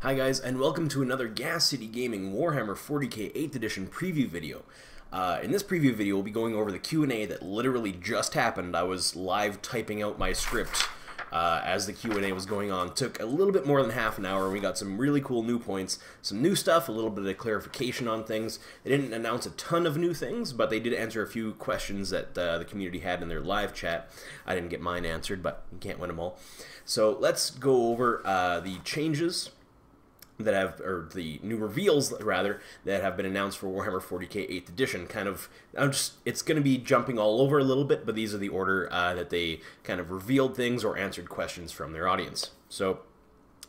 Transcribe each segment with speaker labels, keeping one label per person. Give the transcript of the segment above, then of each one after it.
Speaker 1: Hi guys, and welcome to another Gas City Gaming Warhammer 40k 8th edition preview video. In this preview video, we'll be going over the Q&A that literally just happened. I was live typing out my script as the Q&A was going on. It took a little bit more than half an hour, and we got some really cool new points, some new stuff, a little bit of clarification on things. They didn't announce a ton of new things, but they did answer a few questions that the community had in their live chat. I didn't get mine answered, but you can't win them all. So let's go over the changes that have, or the new reveals rather, that have been announced for Warhammer 40k 8th edition. It's going to be jumping all over a little bit, but these are the order that they kind of revealed things or answered questions from their audience. So,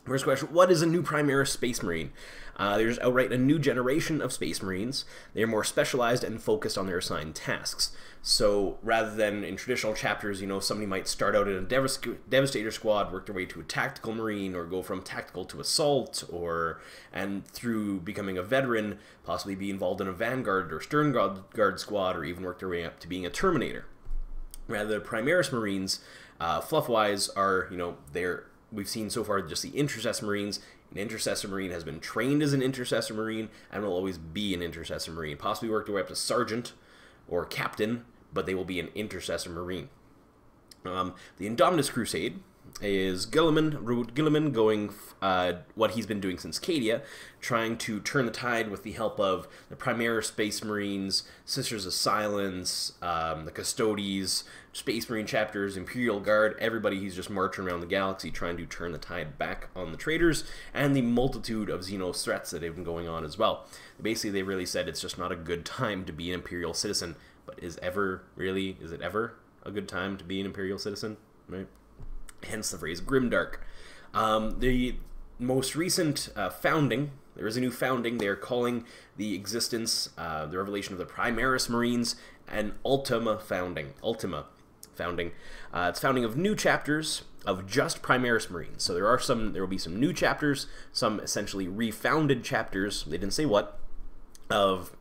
Speaker 1: first question, what is a new Primaris Space Marine? There's outright a new generation of Space Marines. They're more specialized and focused on their assigned tasks. So rather than in traditional chapters, you know, somebody might start out in a Devastator squad, work their way to a Tactical Marine, or go from Tactical to Assault, and through becoming a veteran, possibly be involved in a Vanguard or Stern Guard squad, or even work their way up to being a Terminator. Rather, the Primaris Marines, fluff-wise, are, you know, we've seen so far just the Intercessor Marines. An Intercessor Marine has been trained as an Intercessor Marine and will always be an Intercessor Marine. Possibly work their way up to Sergeant or Captain, but they will be an Intercessor Marine. The Indominus Crusade is Guilliman going what he's been doing since Cadia, trying to turn the tide with the help of the Primaris Space Marines, Sisters of Silence, the Custodes, Space Marine chapters, Imperial Guard, everybody. He's just marching around the galaxy trying to turn the tide back on the traitors and the multitude of Xenos threats that have been going on as well. Basically, they really said it's just not a good time to be an Imperial citizen, but is it ever a good time to be an Imperial citizen, right? Hence the phrase Grimdark. The most recent founding, there is a new founding. They are calling the existence, the revelation of the Primaris Marines, an Ultima founding. It's founding of new chapters of just Primaris Marines. So there will be some new chapters, some essentially refounded chapters. They didn't say what, of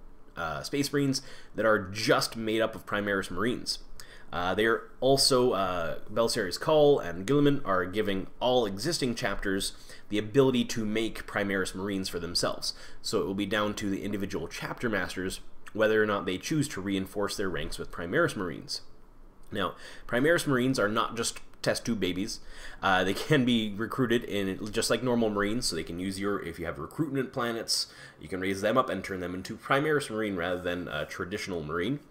Speaker 1: Space Marines that are just made up of Primaris Marines. They are also, Belisarius Cawl and Guilliman are giving all existing chapters the ability to make Primaris Marines for themselves. So it will be down to the individual chapter masters whether or not they choose to reinforce their ranks with Primaris Marines. Now, Primaris Marines are not just test tube babies. They can be recruited in just like normal Marines, so they can use if you have recruitment planets, you can raise them up and turn them into Primaris Marine rather than a traditional Marine.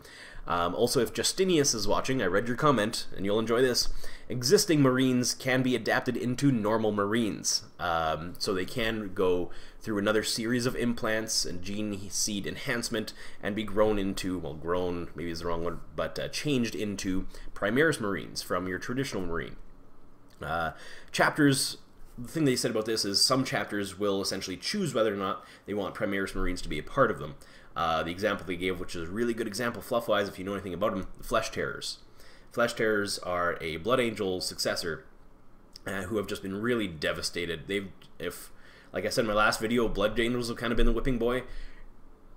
Speaker 1: Also, if Justinius is watching, I read your comment, and you'll enjoy this. Existing Marines can be adapted into normal Marines. So they can go through another series of implants and gene seed enhancement and be grown into, well, grown maybe is the wrong word, but changed into Primaris Marines from your traditional Marine. Chapters, the thing they said about this is some chapters will essentially choose whether or not they want Primaris Marines to be a part of them. The example they gave, which is a really good example fluff-wise if you know anything about them, the Flesh Tearers. Flesh Tearers are a Blood Angel successor who have just been really devastated. Like I said in my last video, Blood Angels have kind of been the whipping boy.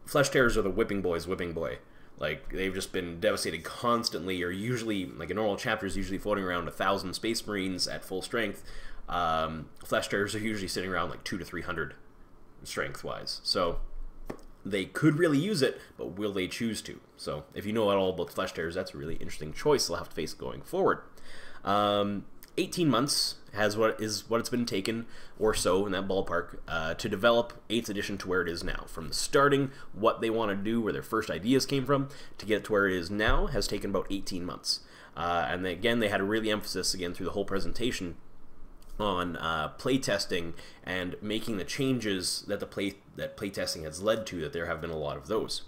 Speaker 1: Flesh Tearers are the whipping boy's whipping boy. Like, they've just been devastated constantly, or usually, like a normal chapter is usually floating around 1,000 Space Marines at full strength. Flesh Tearers are usually sitting around like 200 to 300 strength-wise. So they could really use it, but will they choose to? So if you know at all about Flesh Tearers, that's a really interesting choice they'll have to face going forward. 18 months has what it's been taken, or so, in that ballpark, to develop 8th edition to where it is now. From the starting, what they want to do, where their first ideas came from, to get it to where it is now, has taken about 18 months. And again, they had a really emphasis, again, through the whole presentation, on playtesting and making the changes that playtesting has led to, that there have been a lot of those.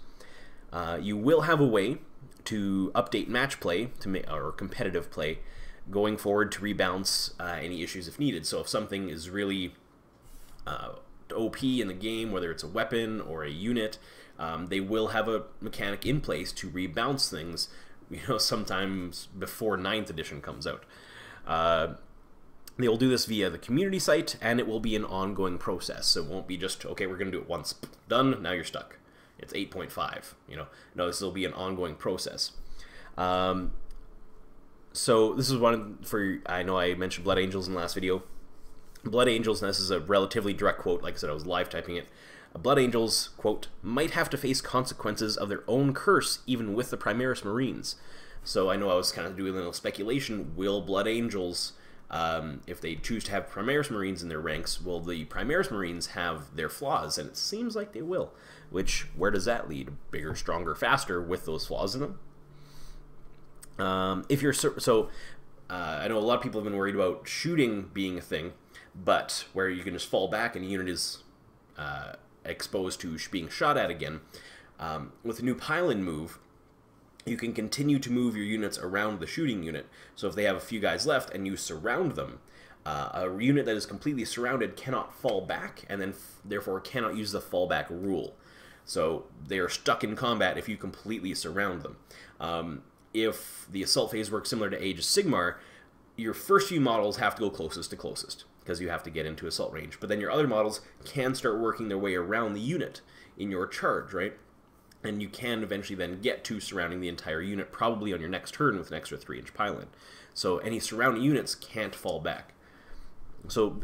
Speaker 1: You will have a way to update match play or competitive play going forward to rebalance any issues if needed. So if something is really OP in the game, whether it's a weapon or a unit, they will have a mechanic in place to rebalance things, you know, sometimes before 9th edition comes out. They will do this via the community site, and it will be an ongoing process. So it won't be just, okay, we're going to do it once, done, now you're stuck. It's 8.5, you know. No, this will be an ongoing process. So this is one for, I know I mentioned Blood Angels in the last video. Blood Angels, and this is a relatively direct quote, like I said, I was live typing it. Blood Angels, quote, might have to face consequences of their own curse even with the Primaris Marines. So I know I was kind of doing a little speculation. Will Blood Angels, if they choose to have Primaris Marines in their ranks, will the Primaris Marines have their flaws? And it seems like they will. Which, where does that lead? Bigger, stronger, faster with those flaws in them? If you're I know a lot of people have been worried about shooting being a thing, but where you can just fall back and a unit is exposed to being shot at again. With the new pylon move, you can continue to move your units around the shooting unit. So if they have a few guys left and you surround them, a unit that is completely surrounded cannot fall back, and then therefore cannot use the fallback rule. So they are stuck in combat if you completely surround them. If the assault phase works similar to Age of Sigmar, your first few models have to go closest to closest, because you have to get into assault range. But then your other models can start working their way around the unit in your charge, right? And you can eventually then get to surrounding the entire unit, probably on your next turn with an extra 3-inch pylon. So any surrounding units can't fall back. So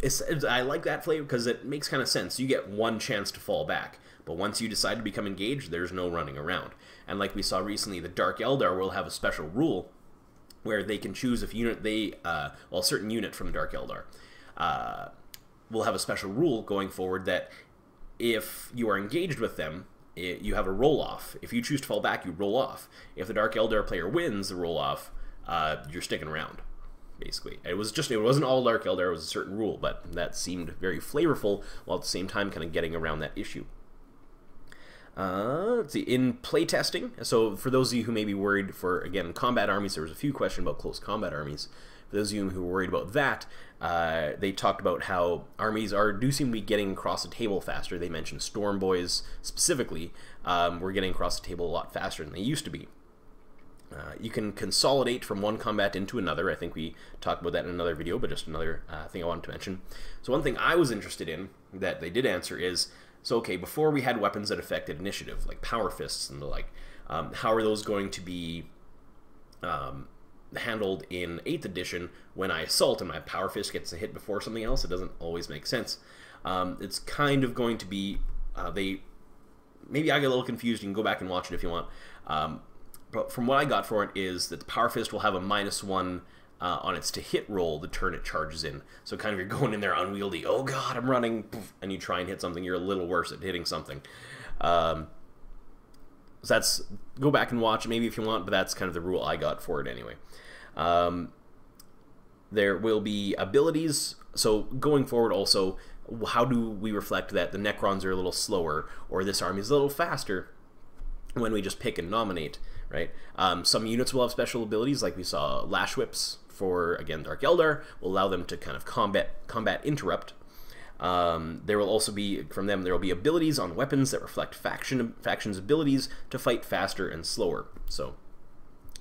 Speaker 1: I like that flavor because it makes kind of sense. You get one chance to fall back, but once you decide to become engaged, there's no running around. And like we saw recently, the Dark Eldar will have a special rule where they can choose if a certain unit from Dark Eldar will have a special rule going forward that if you are engaged with them, you have a roll-off. If you choose to fall back, you roll off. If the Dark Eldar player wins the roll-off, you're sticking around, basically. It wasn't all Dark Eldar, it was a certain rule, but that seemed very flavorful, while at the same time kind of getting around that issue. Let's see, in playtesting, so for those of you who may be worried for, again, combat armies, there was a few questions about close combat armies. For those of you who were worried about that, they talked about how armies do seem to be getting across the table faster. They mentioned Storm Boys specifically were getting across the table a lot faster than they used to be. You can consolidate from one combat into another. I think we talked about that in another video, but just another thing I wanted to mention. So one thing I was interested in that they did answer is, so okay, before we had weapons that affected initiative, like Power Fists and the like, how are those going to be handled in 8th edition when I assault and my Power Fist gets a hit before something else? It doesn't always make sense. It's kind of going to be, maybe I get a little confused, you can go back and watch it if you want. But from what I got for it is that the Power Fist will have a -1 on its to hit roll the turn it charges in. So kind of you're going in there unwieldy, oh god, I'm running, and you try and hit something, you're a little worse at hitting something. So go back and watch it maybe if you want, but that's kind of the rule I got for it anyway. There will be abilities, so going forward also, how do we reflect that the Necrons are a little slower, or this army is a little faster when we just pick and nominate, right? Some units will have special abilities, like we saw Lash Whips for, again, Dark Eldar, will allow them to kind of combat interrupt. There will also be, from them, there will be abilities on weapons that reflect factions' abilities to fight faster and slower. So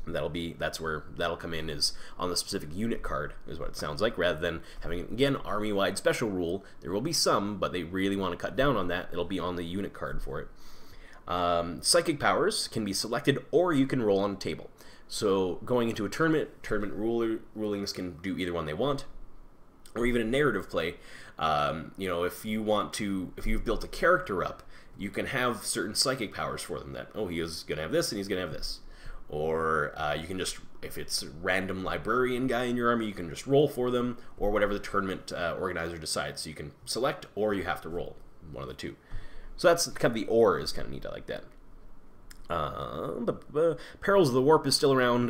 Speaker 1: that's where that'll come in, is on the specific unit card, is what it sounds like, rather than having, again, army-wide special rule. There will be some, but they really want to cut down on that. It'll be on the unit card for it. Psychic powers can be selected, or you can roll on a table. So going into a tournament rulings can do either one they want, or even a narrative play. You know, if you've built a character up, you can have certain psychic powers for them that, oh, he is going to have this and he's going to have this. Or you can just, if it's a random librarian guy in your army, you can just roll for them, or whatever the tournament organizer decides. So you can select, or you have to roll, one of the two. So that's kind of the or is kind of neat. I like that. Perils of the Warp is still around.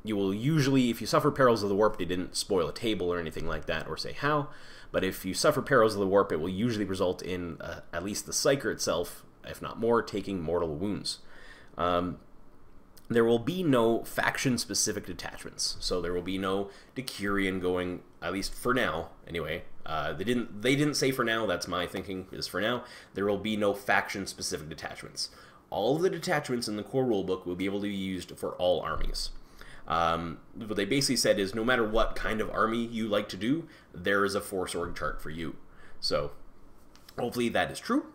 Speaker 1: You will usually, if you suffer Perils of the Warp, they didn't spoil a table or anything like that, or say how, but if you suffer Perils of the Warp, it will usually result in at least the Psyker itself, if not more, taking mortal wounds. There will be no faction-specific detachments, so there will be no Decurion going, at least for now, anyway. They didn't say for now, that's my thinking, is for now. There will be no faction-specific detachments. All of the detachments in the core rulebook will be able to be used for all armies. What they basically said is, no matter what kind of army you like to do, there is a force org chart for you. So, hopefully that is true.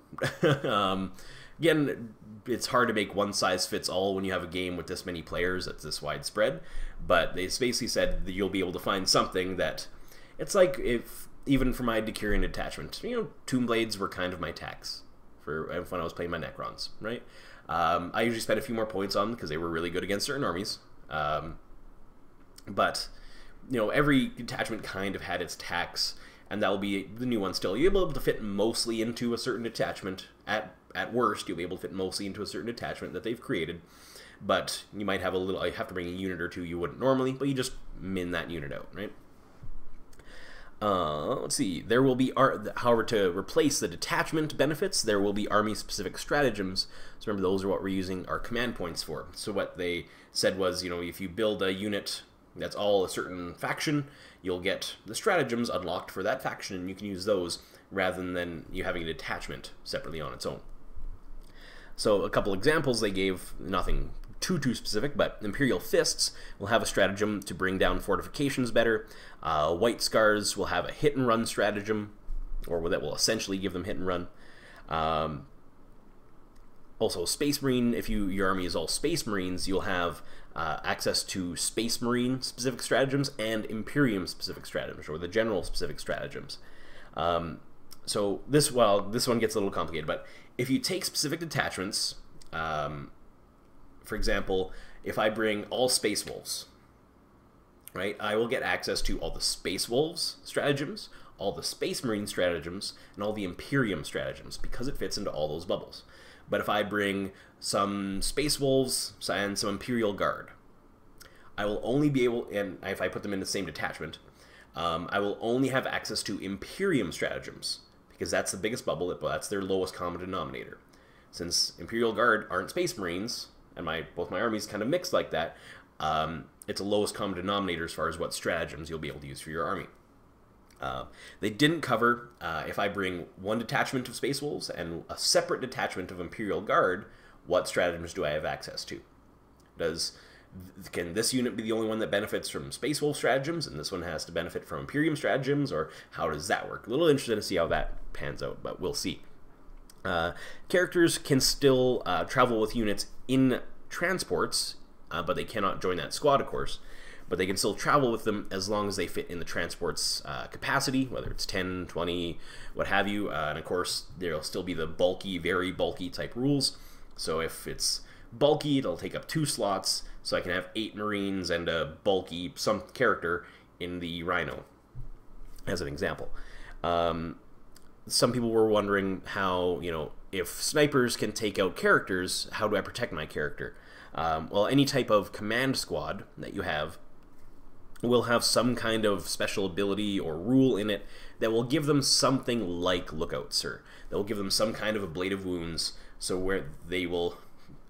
Speaker 1: Again, it's hard to make one-size-fits-all when you have a game with this many players that's this widespread, but they basically said that you'll be able to find something that, it's like if even for my Decurion detachment, you know, Tomb Blades were kind of my tax for when I was playing my Necrons, right? I usually spent a few more points on them because they were really good against certain armies. But, you know, every detachment kind of had its tax, and that will be the new one still. You'll be able to fit mostly into a certain detachment. At worst, you'll be able to fit mostly into a certain detachment that they've created. But you might have you have to bring a unit or two you wouldn't normally, but you just min that unit out, right? Let's see. There will be, however, to replace the detachment benefits, there will be army-specific stratagems. So remember, those are what we're using our command points for. So what they said was, you know, if you build a unit that's all a certain faction, you'll get the stratagems unlocked for that faction, and you can use those rather than you having a detachment separately on its own. So a couple examples they gave, nothing too specific, but Imperial Fists will have a stratagem to bring down fortifications better. White Scars will have a hit and run stratagem, or that will essentially give them hit and run. Also, Space Marine, if your army is all Space Marines, you'll have access to Space Marine specific stratagems and Imperium specific stratagems, or the general specific stratagems. So this one gets a little complicated, but if you take specific detachments, for example, if I bring all Space Wolves, right, I will get access to all the Space Wolves stratagems, all the Space Marine stratagems, and all the Imperium stratagems, because it fits into all those bubbles. But if I bring some Space Wolves and some Imperial Guard, I will only be able, and if I put them in the same detachment, I will only have access to Imperium stratagems, because that's the biggest bubble, that's their lowest common denominator. Since Imperial Guard aren't Space Marines, and both my armies kind of mixed like that, it's a lowest common denominator as far as what stratagems you'll be able to use for your army. They didn't cover, if I bring one detachment of Space Wolves and a separate detachment of Imperial Guard, what stratagems do I have access to? Can this unit be the only one that benefits from Space Wolf stratagems, and this one has to benefit from Imperium stratagems, or how does that work? A little interested to see how that pans out, but we'll see. Characters can still travel with units in transports, but they cannot join that squad, of course. But they can still travel with them as long as they fit in the transport's capacity, whether it's 10, 20, what have you. And of course, there'll still be the bulky, very bulky type rules. So if it's bulky, it'll take up 2 slots, so I can have 8 Marines and a bulky some character in the Rhino, as an example. Some people were wondering how, you know, if snipers can take out characters, how do I protect my character? Well, any type of command squad that you have will have some kind of special ability or rule in it that will give them something like Lookout Sir. That will give them some kind of a Blade of Wounds, so where they will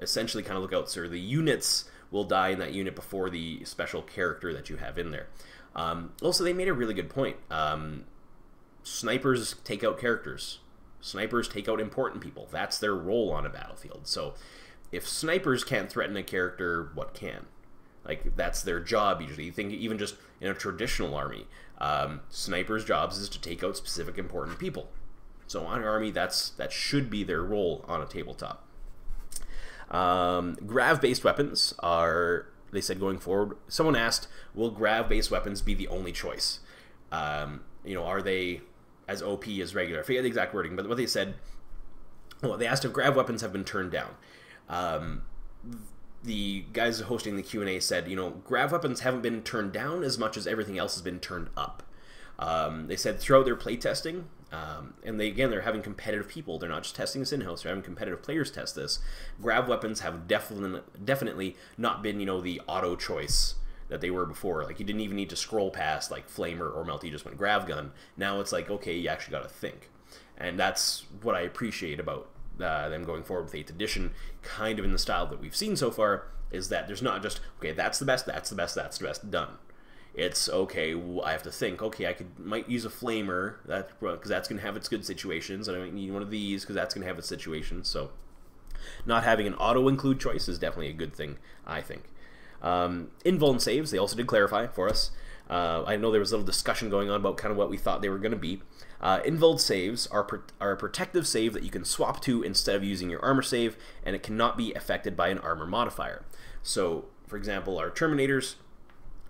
Speaker 1: essentially kind of look out, sir. The units will die in that unit before the special character that you have in there. Also, they made a really good point. Snipers take out characters. Snipers take out important people. That's their role on a battlefield. So if snipers can't threaten a character, what can? Like, that's their job usually. You think even just in a traditional army, snipers' jobs is to take out specific important people. So on an army, that should be their role on a tabletop. Grav-based weapons are, they said, going forward. Someone asked, will grav-based weapons be the only choice? You know, are they as OP as regular? I forget the exact wording, but what they said, well, they asked if grav weapons have been turned down. The guys hosting the Q&A said, you know, grav weapons haven't been turned down as much as everything else has been turned up. They said throughout their playtesting, and they're having competitive people. They're not just testing this in-house. They're having competitive players test this. Grav weapons have definitely not been, you know, the auto choice that they were before. Like, you didn't even need to scroll past, like, Flamer or Melt. You just went Grav Gun. Now it's like, okay, you actually got to think. And that's what I appreciate about them going forward with 8th edition, kind of in the style that we've seen so far, is that there's not just, okay, that's the best, that's the best, that's the best, done. It's, okay, I have to think, okay, might use a Flamer, because that's going to have its good situations, and I might need one of these, because that's going to have its situations. So not having an auto-include choice is definitely a good thing, I think. Invuln saves, they also did clarify for us. I know there was a little discussion going on about kind of what we thought they were going to be. Invuln saves are a protective save that you can swap to instead of using your armor save, and it cannot be affected by an armor modifier. So, for example, our Terminators,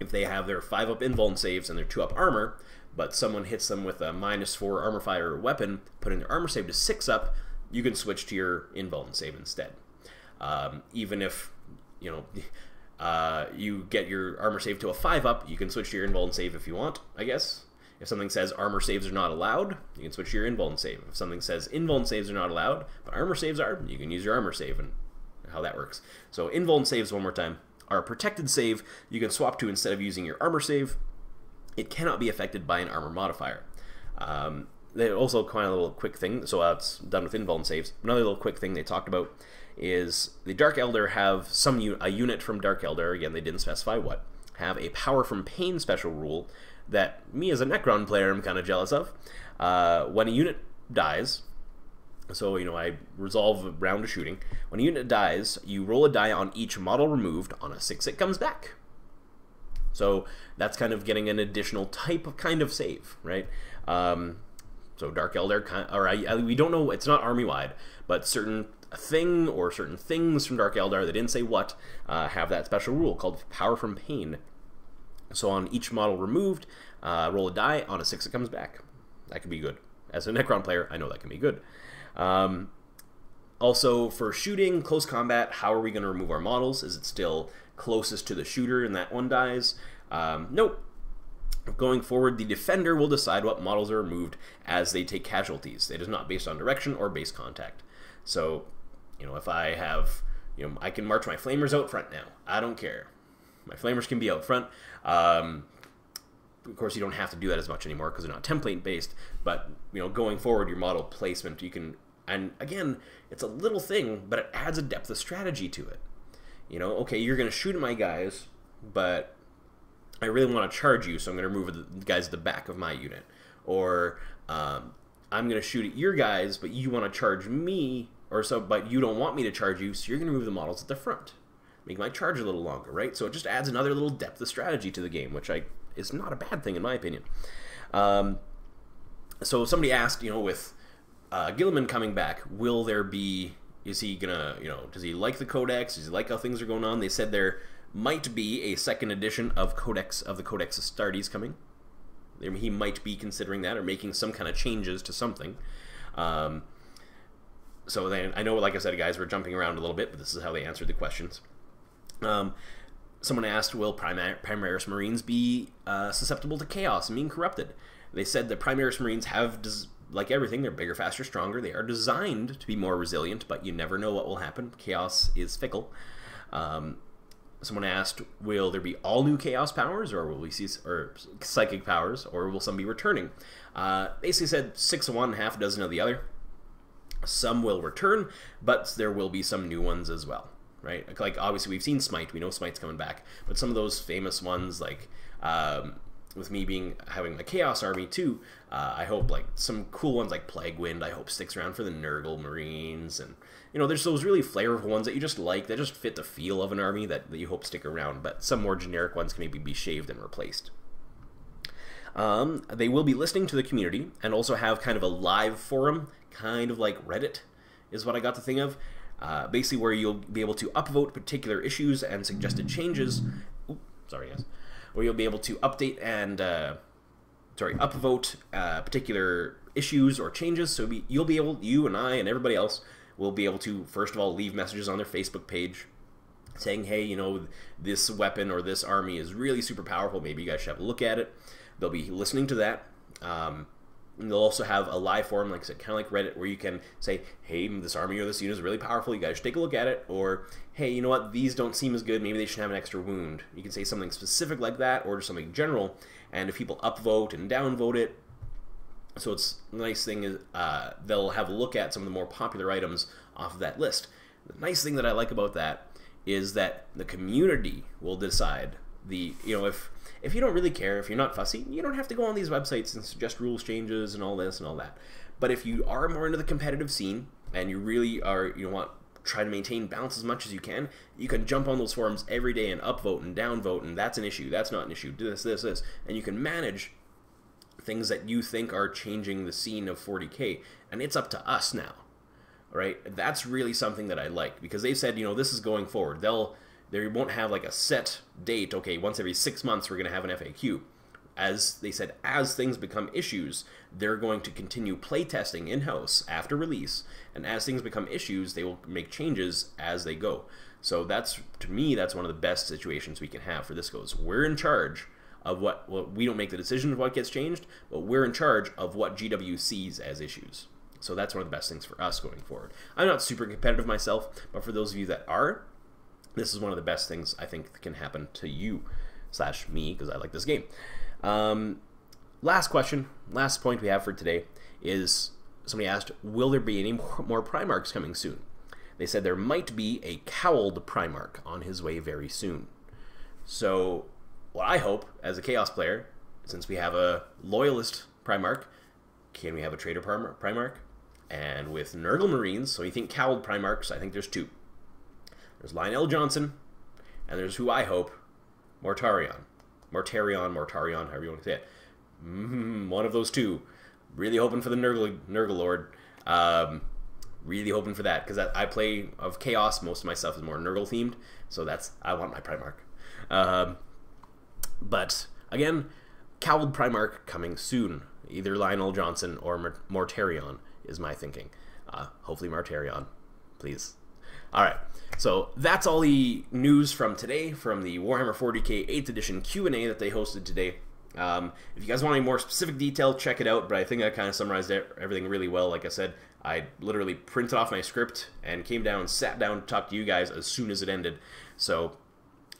Speaker 1: if they have their 5-up invuln saves and their 2-up armor, but someone hits them with a -4 armor fire weapon, putting their armor save to 6 up, you can switch to your invuln save instead. Even if, you know, you get your armor save to a 5 up, you can switch to your invuln save if you want, I guess. If something says armor saves are not allowed, you can switch to your invuln save. If something says invuln saves are not allowed, but armor saves are, you can use your armor save, and how that works. So invuln saves, one more time, are a protected save you can swap to instead of using your armor save. It cannot be affected by an armor modifier. They also kind of a little quick thing, so it's done with invuln saves. Another little quick thing they talked about is the Dark Elder have a unit from Dark Elder, again they didn't specify what, have a power from pain special rule that me as a Necron player I'm kind of jealous of. When a unit dies, so you know I resolve a round of shooting, when a unit dies, you roll a die on each model removed. On a 6 it comes back. So that's kind of getting an additional type of kind of save, right? So Dark Elder, we don't know, it's not army-wide, but certain thing or certain things from Dark Elder, they didn't say what, have that special rule called Power from Pain. So on each model removed, roll a die, on a 6 it comes back. That could be good. As a Necron player, I know that can be good. Also, for shooting, close combat, how are we going to remove our models? Is it still closest to the shooter and that one dies? Nope. Going forward, the defender will decide what models are removed as they take casualties. It is not based on direction or base contact. So, you know, if I have, you know, I can march my flamers out front now. I don't care. My flamers can be out front. Of course, you don't have to do that as much anymore because they're not template based. But you know, going forward, your model placement, you can, and again, it's a little thing, but it adds a depth of strategy to it. You know, okay, you're going to shoot at my guys, but I really want to charge you, so I'm going to remove the guys at the back of my unit. Or I'm going to shoot at your guys, but you want to charge me, or so, but you don't want me to charge you, so you're going to move the models at the front. Make my charge a little longer, right? So it just adds another little depth of strategy to the game, which is not a bad thing in my opinion. So somebody asked, you know, with Gilliman coming back, will there be, is he gonna, you know, does he like the Codex? Does he like how things are going on? They said there might be a second edition of the Codex Astartes coming. He might be considering that or making some kind of changes to something. So then, I know, like I said, guys, we're jumping around a little bit, but this is how they answered the questions. Someone asked, will Primaris Marines be susceptible to chaos and being corrupted? They said that Primaris Marines have, like everything, they're bigger, faster, stronger. They are designed to be more resilient, but you never know what will happen. Chaos is fickle. Someone asked, will there be all new chaos powers, or will we see psychic powers, or will some be returning? Basically said 6 of one, half a dozen of the other. Some will return, but there will be some new ones as well, right? Like obviously we've seen Smite, we know Smite's coming back, but some of those famous ones, like with me having the Chaos Army too, I hope like some cool ones like Plague Wind, I hope sticks around for the Nurgle Marines, and you know, there's those really flavorful ones that you just like, that just fit the feel of an army that you hope stick around, but some more generic ones can maybe be shaved and replaced. They will be listening to the community and also have kind of a live forum, kind of like Reddit is what I got the thing of. Basically where you'll be able to upvote particular issues and suggested changes. Oops, sorry guys. Where you'll be able to update and upvote particular issues or changes. So you'll be able, you and I and everybody else will be able to, first of all, leave messages on their Facebook page saying, hey, you know, this weapon or this army is really super powerful. Maybe you guys should have a look at it. They'll be listening to that. And they'll also have a live forum, like I said, kind of like Reddit, where you can say, hey, this army or this unit is really powerful, you guys should take a look at it. Or, hey, you know what, these don't seem as good, maybe they should have an extra wound. You can say something specific like that, or just something general, and if people upvote and downvote it, so it's a nice thing is they'll have a look at some of the more popular items off of that list. The nice thing that I like about that is that the community will decide you know, if you don't really care, if you're not fussy, you don't have to go on these websites and suggest rules changes and all this and all that. But if you are more into the competitive scene and you really are, you want try to maintain balance as much as you can jump on those forums every day and upvote and downvote, and that's an issue, that's not an issue, do this, this, this, and you can manage things that you think are changing the scene of 40K, and it's up to us now, right? That's really something that I like, because they said, you know, this is going forward. They won't have like a set date, okay, once every 6 months we're going to have an FAQ. as they said, as things become issues, they're going to continue playtesting in-house after release, and as things become issues, they will make changes as they go. So that's, to me, that's one of the best situations we can have for this goes. We're in charge of what, well, we don't make the decision of what gets changed, but we're in charge of what GW sees as issues. So that's one of the best things for us going forward. I'm not super competitive myself, but for those of you that are, this is one of the best things I think can happen to you / me, because I like this game. Last question, last point we have for today is, somebody asked, will there be any more Primarchs coming soon? They said there might be a cowled Primarch on his way very soon. So what I hope as a Chaos player, since we have a Loyalist Primarch, can we have a Traitor Primarch? And with Nurgle Marines, so you think cowled Primarchs, I think there's two. There's Lionel Johnson, and there's who I hope, Mortarion, however you want to say it. One of those two. Really hoping for the Nurgle Lord. Really hoping for that, because I play of Chaos. Most of my stuff is more Nurgle themed, so that's, I want my Primarch. But again, cowled Primarch coming soon. Either Lionel Johnson or Mortarion is my thinking. Hopefully Mortarion, please. Alright, so that's all the news from today, from the Warhammer 40k 8th edition Q&A that they hosted today. If you guys want any more specific detail, check it out, but I think I kind of summarized everything really well. Like I said, I literally printed off my script and came down and sat down to talk to you guys as soon as it ended. So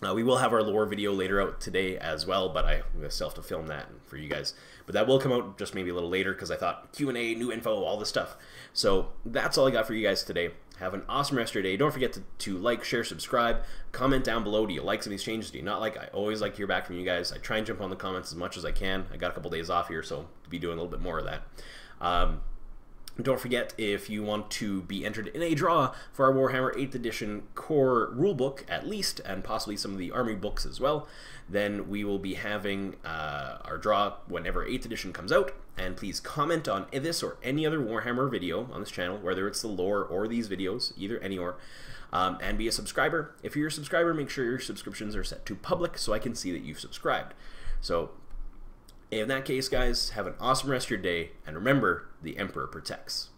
Speaker 1: we will have our lore video later out today as well, but I still have to film that for you guys. But that will come out just maybe a little later, because I thought Q&A, new info, all this stuff. So that's all I got for you guys today. Have an awesome rest of your day. Don't forget to like, share, subscribe, comment down below. Do you like some of these changes? Do you not like? I always like to hear back from you guys. I try and jump on the comments as much as I can. I got a couple days off here, so I'll be doing a little bit more of that. Don't forget, if you want to be entered in a draw for our Warhammer 8th edition core rulebook, at least, and possibly some of the army books as well, then we will be having our draw whenever 8th edition comes out. And please comment on this or any other Warhammer video on this channel, whether it's the lore or these videos, either, any or, and be a subscriber. If you're a subscriber, make sure your subscriptions are set to public so I can see that you've subscribed. So in that case, guys, have an awesome rest of your day, and remember, the Emperor protects.